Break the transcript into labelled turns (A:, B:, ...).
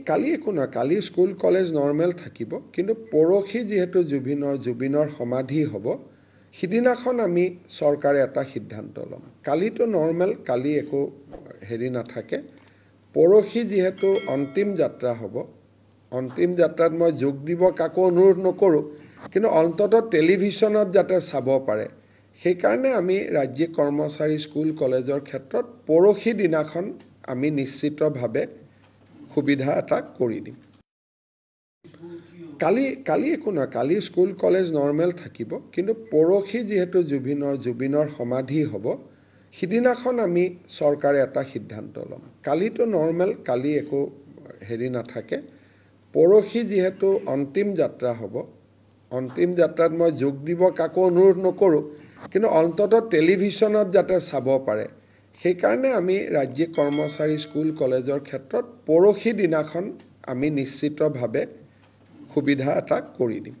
A: কালি একো নহয়, কালি school college normal থাকিব, কিন্তু পৰহি যিহেতু জুবিনৰ সমাধি হ'ব, সিদিনাখন আমি চৰকাৰে এটা সিদ্ধান্ত ল'ম। কালিতো নৰ্মেল, কালি একো নাথাকে। পৰহি যিহেতু অন্তিম যাত্ৰা হ'ব, অন্তিম যাত্ৰাত মই যোগ দিব কাকো অনুৰোধ নকৰোঁ, কিন্তু অন্ততঃ টেলিভিশ্যনত যাতে চাব পাৰে, সেইকাৰণে আমি ৰাজ্যিক কৰ্মচাৰী স্কুল কলেজৰ ক্ষেত্ৰত পৰহি দিনাখন আমি নিশ্চিতভাৱে সুবিধা এটা কৰি দিম। কালি একো নহয়, কালি স্কুল কলেজ নৰ্মেল থাকিব, কিন্তু পৰহি যিহেতু জুবিনৰ সমাধি হ'ব, সিদিনাখন আমি চৰকাৰে এটা সিদ্ধান্ত ল'ম। কালিতো নৰ্মেল, কালি একো নাথাকে। পৰহি যিহেতু অন্তিম যাত্ৰা হ'ব, অন্তিম যাত্ৰাত মই যোগ দিব কাকো অনুৰোধ নকৰোঁ, কিন্তু অন্ততঃ টেলিভিশ্যনত যাতে চাব পাৰে, সেইকাৰণে আমি ৰাজ্যিক কৰ্মচাৰী স্কুল কলেজৰ ক্ষেত্ৰত পৰহি দিনাখন আমি নিশ্চিতভাৱে সুবিধা এটা কৰি দিম।